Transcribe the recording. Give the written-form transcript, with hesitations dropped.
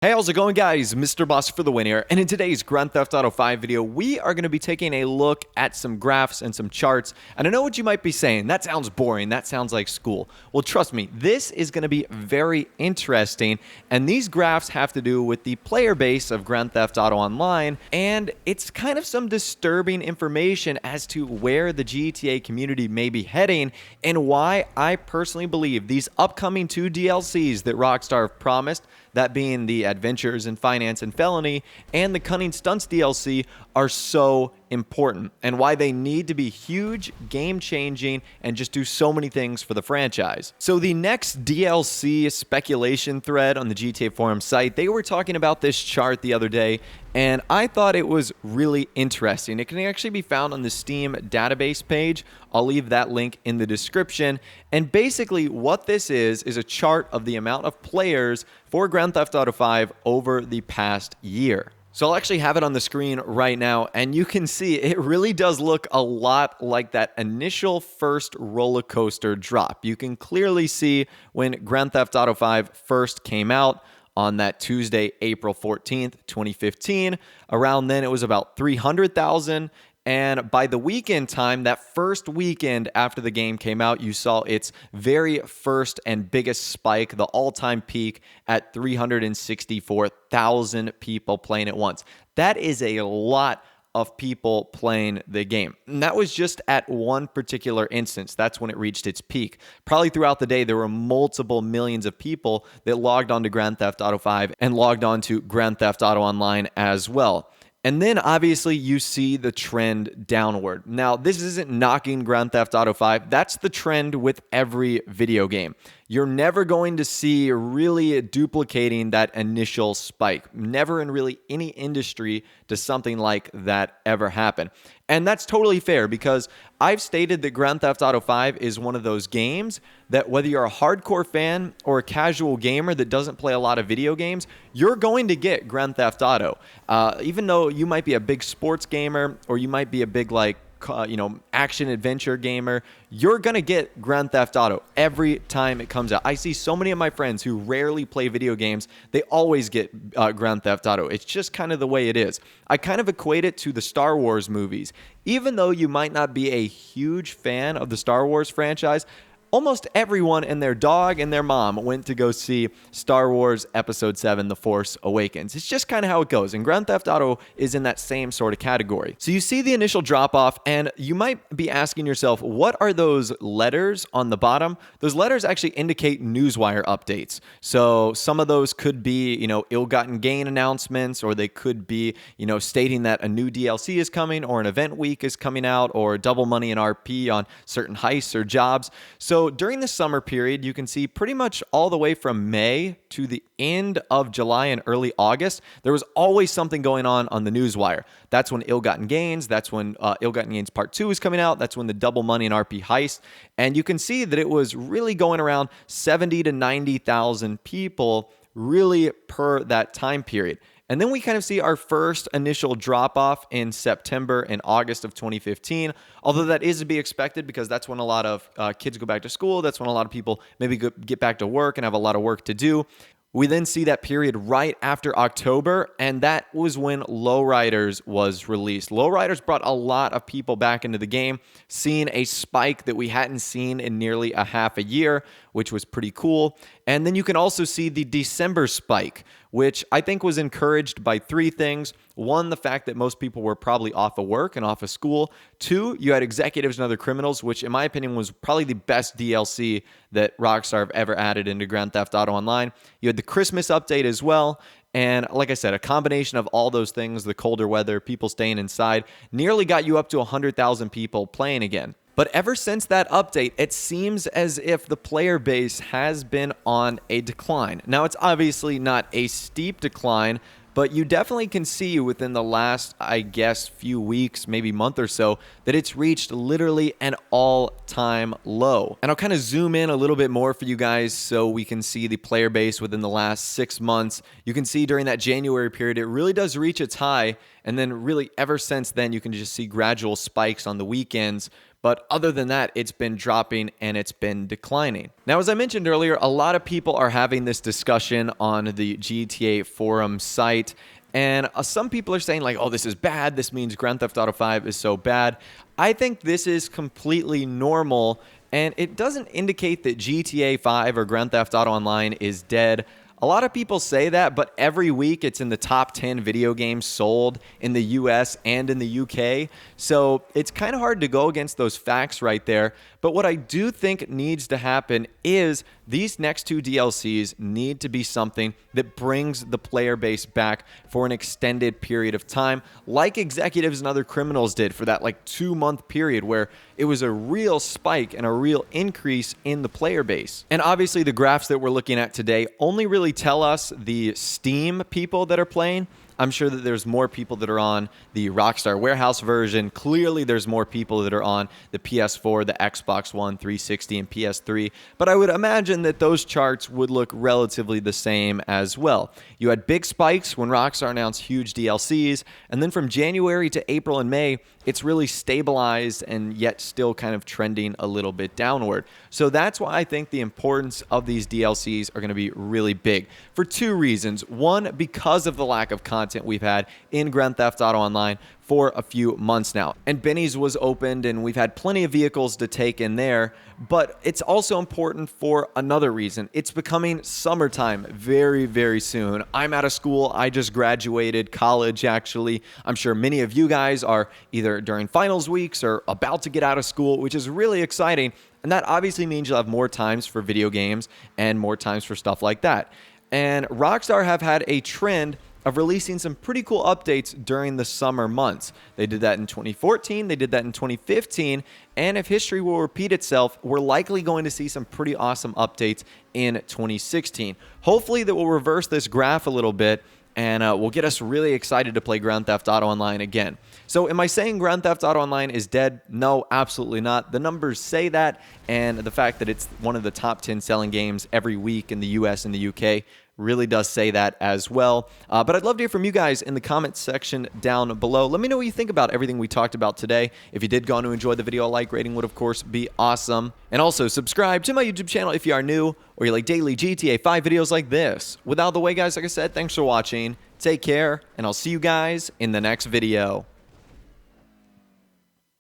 Hey, how's it going, guys? Mr. Boss for the win here, and in today's Grand Theft Auto 5 video, we are going to be taking a look at some graphs and some charts, and I know what you might be saying. That sounds boring. That sounds like school. Well, trust me, this is going to be very interesting, and these graphs have to do with the player base of Grand Theft Auto Online, and it's kind of some disturbing information as to where the GTA community may be heading, and why I personally believe these upcoming two DLCs that Rockstar have promised, that being the Adventures in Finance and Felony and the Cunning Stunts DLC, are so important, and why they need to be huge, game-changing, and just do so many things for the franchise. So the next DLC speculation thread on the GTA Forum site, they were talking about this chart the other day, and I thought it was really interesting. It can actually be found on the Steam database page. I'll leave that link in the description. And basically what this is a chart of the amount of players for Grand Theft Auto 5 over the past year. So I'll actually have it on the screen right now, and you can see it really does look a lot like that initial first roller coaster drop. You can clearly see when Grand Theft Auto 5 first came out on that Tuesday, April 14th, 2015. Around then, it was about 300,000. And by the weekend time, that first weekend after the game came out, you saw its very first and biggest spike, the all-time peak at 364,000 people playing at once. That is a lot of people playing the game. And that was just at one particular instance. That's when it reached its peak. Probably throughout the day, there were multiple millions of people that logged on to Grand Theft Auto 5 and logged on to Grand Theft Auto Online as well. And then obviously you see the trend downward. Now, this isn't knocking Grand Theft Auto 5. That's the trend with every video game. You're never going to see really duplicating that initial spike. Never in really any industry does something like that ever happen. And that's totally fair, because I've stated that Grand Theft Auto 5 is one of those games that whether you're a hardcore fan or a casual gamer that doesn't play a lot of video games, you're going to get Grand Theft Auto. Even though you might be a big sports gamer, or you might be a big action adventure gamer, you're gonna get Grand Theft Auto every time it comes out. I see so many of my friends who rarely play video games, they always get Grand Theft Auto. It's just kind of the way it is. I kind of equate it to the Star Wars movies. Even though you might not be a huge fan of the Star Wars franchise, almost everyone and their dog and their mom went to go see Star Wars Episode 7, The Force Awakens. It's just kind of how it goes, and Grand Theft Auto is in that same sort of category. So you see the initial drop-off, and you might be asking yourself, what are those letters on the bottom? Those letters actually indicate Newswire updates. So some of those could be, ill-gotten gain announcements, or they could be, stating that a new DLC is coming, or an event week is coming out, or double money and RP on certain heists or jobs. So during the summer period, you can see pretty much all the way from May to the end of July and early August, there was always something going on the Newswire. That's when Ill-Gotten Gains, that's when Ill-Gotten Gains Part 2 is coming out, that's when the double money and RP heist, and you can see that it was really going around 70 to 90,000 people really per that time period. And then we kind of see our first initial drop-off in September and August of 2015, although that is to be expected, because that's when a lot of kids go back to school. That's when a lot of people maybe get back to work and have a lot of work to do. We then see that period right after October, and that was when Lowriders was released. Lowriders brought a lot of people back into the game, seeing a spike that we hadn't seen in nearly a half a year, which was pretty cool. And then you can also see the December spike, which I think was encouraged by three things. One, the fact that most people were probably off of work and off of school. Two, you had Executives and Other Criminals, which in my opinion was probably the best DLC that Rockstar have ever added into Grand Theft Auto Online. You had the Christmas update as well. And like I said, a combination of all those things, the colder weather, people staying inside, nearly got you up to 100,000 people playing again. But ever since that update, it seems as if the player base has been on a decline. Now, it's obviously not a steep decline, but you definitely can see within the last, I guess, few weeks, maybe month or so, that it's reached literally an all-time low. And I'll kind of zoom in a little bit more for you guys so we can see the player base within the last 6 months. You can see during that January period, it really does reach its high. And then really ever since then, you can just see gradual spikes on the weekends. But other than that, it's been dropping and it's been declining. Now, as I mentioned earlier, a lot of people are having this discussion on the GTA forum site. And some people are saying like, oh, this is bad. This means Grand Theft Auto 5 is so bad. I think this is completely normal. And it doesn't indicate that GTA 5 or Grand Theft Auto Online is dead. A lot of people say that, but every week it's in the top 10 video games sold in the US and in the UK. So it's kind of hard to go against those facts right there. But what I do think needs to happen is these next two DLCs need to be something that brings the player base back for an extended period of time, like executives and other criminals did for that like 2-month period where it was a real spike and a real increase in the player base. And obviously the graphs that we're looking at today only really tell us the Steam people that are playing. I'm sure that there's more people that are on the Rockstar Warehouse version. Clearly, there's more people that are on the PS4, the Xbox One, 360, and PS3. But I would imagine that those charts would look relatively the same as well. You had big spikes when Rockstar announced huge DLCs. And then from January to April and May, it's really stabilized and yet still kind of trending a little bit downward. So that's why I think the importance of these DLCs are going to be really big for two reasons. One, because of the lack of content we've had in Grand Theft Auto Online for a few months now. And Benny's was opened and we've had plenty of vehicles to take in there, but it's also important for another reason. It's becoming summertime very, very soon. I'm out of school. I just graduated college, actually. I'm sure many of you guys are either during finals weeks or about to get out of school, which is really exciting. And that obviously means you'll have more times for video games and more times for stuff like that. And Rockstar have had a trend of releasing some pretty cool updates during the summer months. They did that in 2014, they did that in 2015, and if history will repeat itself, we're likely going to see some pretty awesome updates in 2016. Hopefully that will reverse this graph a little bit and will get us really excited to play Grand Theft Auto Online again. So am I saying Grand Theft Auto Online is dead? No, absolutely not. The numbers say that, and the fact that it's one of the top 10 selling games every week in the US and the UK really does say that as well. But I'd love to hear from you guys in the comments section down below. Let me know what you think about everything we talked about today. If you did go on to enjoy the video, a like rating would of course be awesome. And also subscribe to my YouTube channel if you are new or you like daily GTA 5 videos like this. Without the way, guys, like I said, thanks for watching. Take care, and I'll see you guys in the next video.